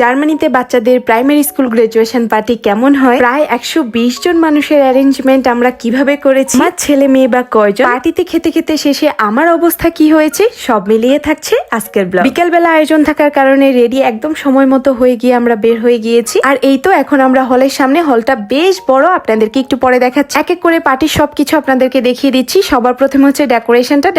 জার্মানিতে বাচ্চাদের primary school graduation party কেমন হয়, প্রায় 120 জন মানুষের অ্যারেঞ্জমেন্ট আমরা কিভাবে করেছি, আমার ছেলে মেয়ে বা কয়জন, পার্টিতে খেতে খেতে শেষে আমার অবস্থা কি হয়েছে, সব মিলিয়ে থাকছে আজকের ব্লগ। বিকেলবেলা আয়োজন থাকার কারণে রেডি একদম সময় মতো হয়ে গিয়ে আমরা বের হয়ে গিয়েছি। আর এই তো এখন আমরা হলের সামনে, হলটা বেশ বড়, আপনাদেরকে একটু পরে দেখাচ্ছি। এক এক করে পার্টির সবকিছু আপনাদেরকে দেখিয়ে দিচ্ছি। সবার প্রথমে হচ্ছে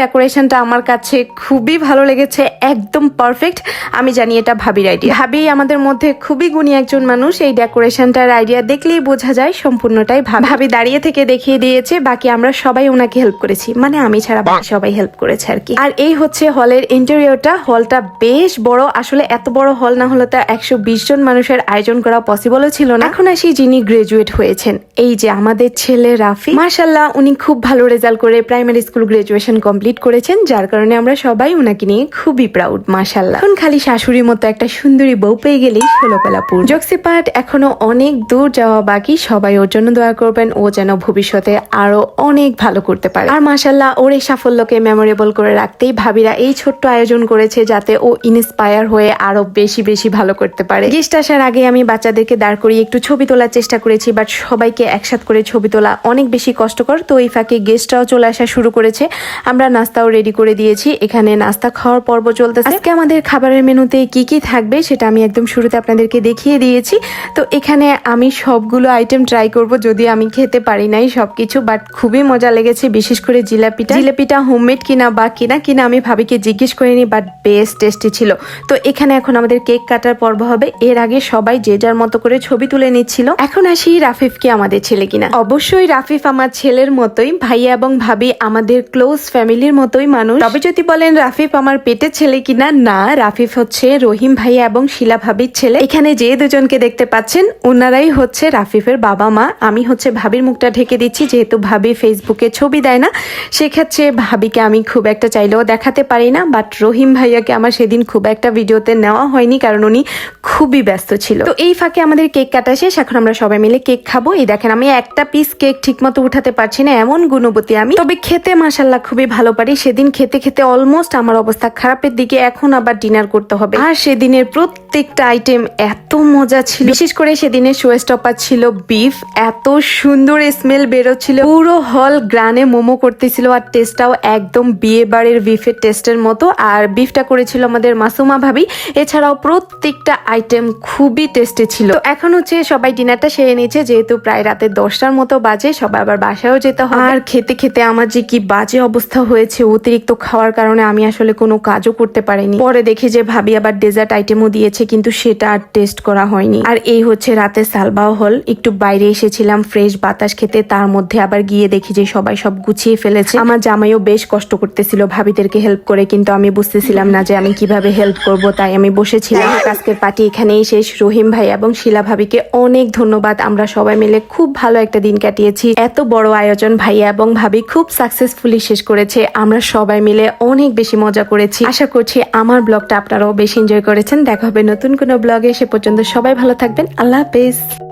ডেকোরেশনটা আমার কাছে খুবই ভালো লেগেছে, একদম পারফেক্ট। আমি জানি এটা ভাবির আইডিয়া। ভাবি আমাদের মধ্যে খুবই গুণী একজন মানুষ, এই ডেকোরেশনটার আইডিয়া দেখলেই বোঝা যায় সম্পূর্ণটাই ভাবি দাঁড়িয়ে থেকে দেখিয়ে দিয়েছে। বাকি আমরা সবাই ওনাকে হেল্প করেছি, মানে আমি ছাড়া সবাই হেল্প করেছে আর কি। আর এই হচ্ছে হলের ইন্টেরিয়রটা। হলটা বেশ বড়, আসলে এত বড় হল না হলে তো 120 জন মানুষের আয়োজন করা পসিবলও ছিল না। এখন আসি যিনি গ্রাজুয়েট হয়েছেন, এই যে আমাদের ছেলে রাফি। মাশাআল্লাহ, উনি খুব ভালো রেজাল্ট করে প্রাইমারি স্কুল গ্রাজুয়েশন কমপ্লিট করেছেন, যার কারণে আমরা সবাই ওনাকে নিয়ে খুবই প্রাউড। মাশাআল্লাহ, এখন খালি শাশুড়ির মতো একটা সুন্দরী বউ পেয়ে গেলেই ষোলকলাপুর। জোকসি পার্ট এখনো অনেক দূর যাওয়া বাকি, সবাই ওর জন্য দোয়া করবেন, ও যেন ভবিষ্যতে আরো অনেক ভালো করতে পারে। আর মাশাআল্লাহ, ওর এই সাফল্যকে মেমোরেবল করে রাখতেই ভাবিরা এই ছোট্ট আয়োজন করেছে, যাতে ও ইন্সপায়ার হয়ে আরো বেশি বেশি ভালো করতে পারে। গেস্ট আসার আগে আমি বাচ্চাদেরকে দাঁড় করিয়ে একটু ছবি তোলার চেষ্টা করেছি, বাট সবাইকে একসাথ করে ছবি তোলা অনেক বেশি কষ্টকর। তো এই ফাঁকে গেস্টরাও চলে আসা শুরু করেছে। আমরা নাস্তাও রেডি করে দিয়েছি, এখানে নাস্তা খাওয়ার পর্ব চলতেছে। আজকে আমাদের খাবারের মেনুতে কি কি থাকবে সেটা আমি একদম শুরুতে আপনাদেরকে দেখিয়ে দিয়েছি। তো এখানে আমি সবগুলো আইটেম ট্রাই করব, যদি আমি খেতে পারি নাই সবকিছু, বাট খুবই মজা লেগেছে। বিশেষ করে জিলাপিটা হোমমেড কিনা বা কিনা আমি ভাবিকে জিজ্ঞেস করিনি, বাট বেশ টেস্টি ছিল। তো এখানে এখন আমাদের কেক কাটার পর্ব হবে। এর আগে সবাই যে যার মতো করে ছবি তুলে নিচ্ছিল। এখন আসি রাফিফকে আমাদের ছেলে কিনা। অবশ্যই রাফিফ আমার ছেলের মতোই, ভাইয়া এবং ভাবি আমাদের ক্লোজ ফ্যামিলির মতোই মানুষ। তবে যদি বলেন রাফিফ আমার পেটের ছেলে কিনা, না, রাফিফ হচ্ছে রহিম ভাইয়া এবং শিলা ভাবির ছেলে। এখানে যে দুজনকে দেখতে পাচ্ছেন ওনারাই হচ্ছে রাফিফের বাবা মা। আমি হচ্ছে ভাবির মুখটা ঢেকে দিচ্ছি, যেহেতু ভাবি ফেসবুকে ছবি দেয় না, সেক্ষেত্রে ভাবিকে আমি খুব একটা চাইলেও দেখাতে পারি না। বাট রহিম ভাইয়াকে আমার সেদিন খুব একটা ভিডিওতে নেওয়া হয়নি, কারণ উনি খুবই ব্যস্ত ছিল। তো এই ফাঁকে আমাদের কেক কাটা শেষ, এখন আমরা সবাই মিলে কেক খাবো। এই দেখেন, আমি একটা পিস কেক ঠিক মতো উঠাতে পারছি না, এমন গুণবতী আমি। তবে খেতে মাশাআল্লাহ খুবই ভালো পারি। সেদিন খেতে খেতে অলমোস্ট আমার অবস্থা খারাপের দিকে, এখন আবার ডিনার করতে হবে। আর সেদিনের প্রত্যেকটা আইটেম এত মজা ছিল। বিশেষ করে সেদিনের শো স্টপার ছিল বিফ, এত সুন্দর স্মেল বেরোচ্ছিল, পুরো হল গ্রানে মোমো করতেছিল। আর টেস্টটাও একদম বিয়ে বাড়ির বিফের টেস্টের মতো। আর বিফটা করেছিল আমাদের মাসুমা ভাবি। এছাড়াও প্রত্যেকটা আইটেম খুবই টেস্টি ছিল। তো এখন হচ্ছে সবাই ডিনারটা সেরে নিচ্ছে, যেহেতু প্রায় রাতে 10টার মতো বাজে, সবাই আবার বাসায়ও যেতে হবে। আর খেতে খেতে আমার যে কি বাজে অবস্থা হয়েছে, অতিরিক্ত খাওয়ার কারণে আমি আসলে কোনো কাজও করতে পারিনি। পরে দেখি যে ভাবি আবার ডেজার্ট আইটেমও দিয়েছে, কিন্তু সেটা আর টেস্ট করা হয়নি। আর এই হচ্ছে রাতে সালবাও হল। একটু বাইরে এসেছিলাম ফ্রেশ বাতাস খেতে, তার মধ্যে আবার গিয়ে দেখি যে সবাই সব গুছিয়ে ফেলেছে। আমার জামাইও বেশ কষ্ট করতেছিল ভাবিদেরকে হেল্প করে, কিন্তু আমি বুঝতেছিলাম না যে আমি কিভাবে হেল্প করব, তাই আমি বসেছিলাম। আজকের পার্টি এখানেই শেষ। রহিম ভাই এবং শিলা ভাবিকে অনেক ধন্যবাদ, আমরা সবাই মিলে খুব ভালো একটা দিন কাটিয়েছি। এত বড় আয়োজন ভাইয়া এবং ভাবি খুব সাকসেসফুলি শেষ করেছে। আমরা সবাই মিলে অনেক বেশি মজা করেছি। আশা করছি আমার ব্লগটা আপনারাও বেশি এনজয় করেছেন। দেখা হবে নতুন কোনো ব্লগে, সে পর্যন্ত সবাই ভালো থাকবেন। আল্লাহ হাফেজ।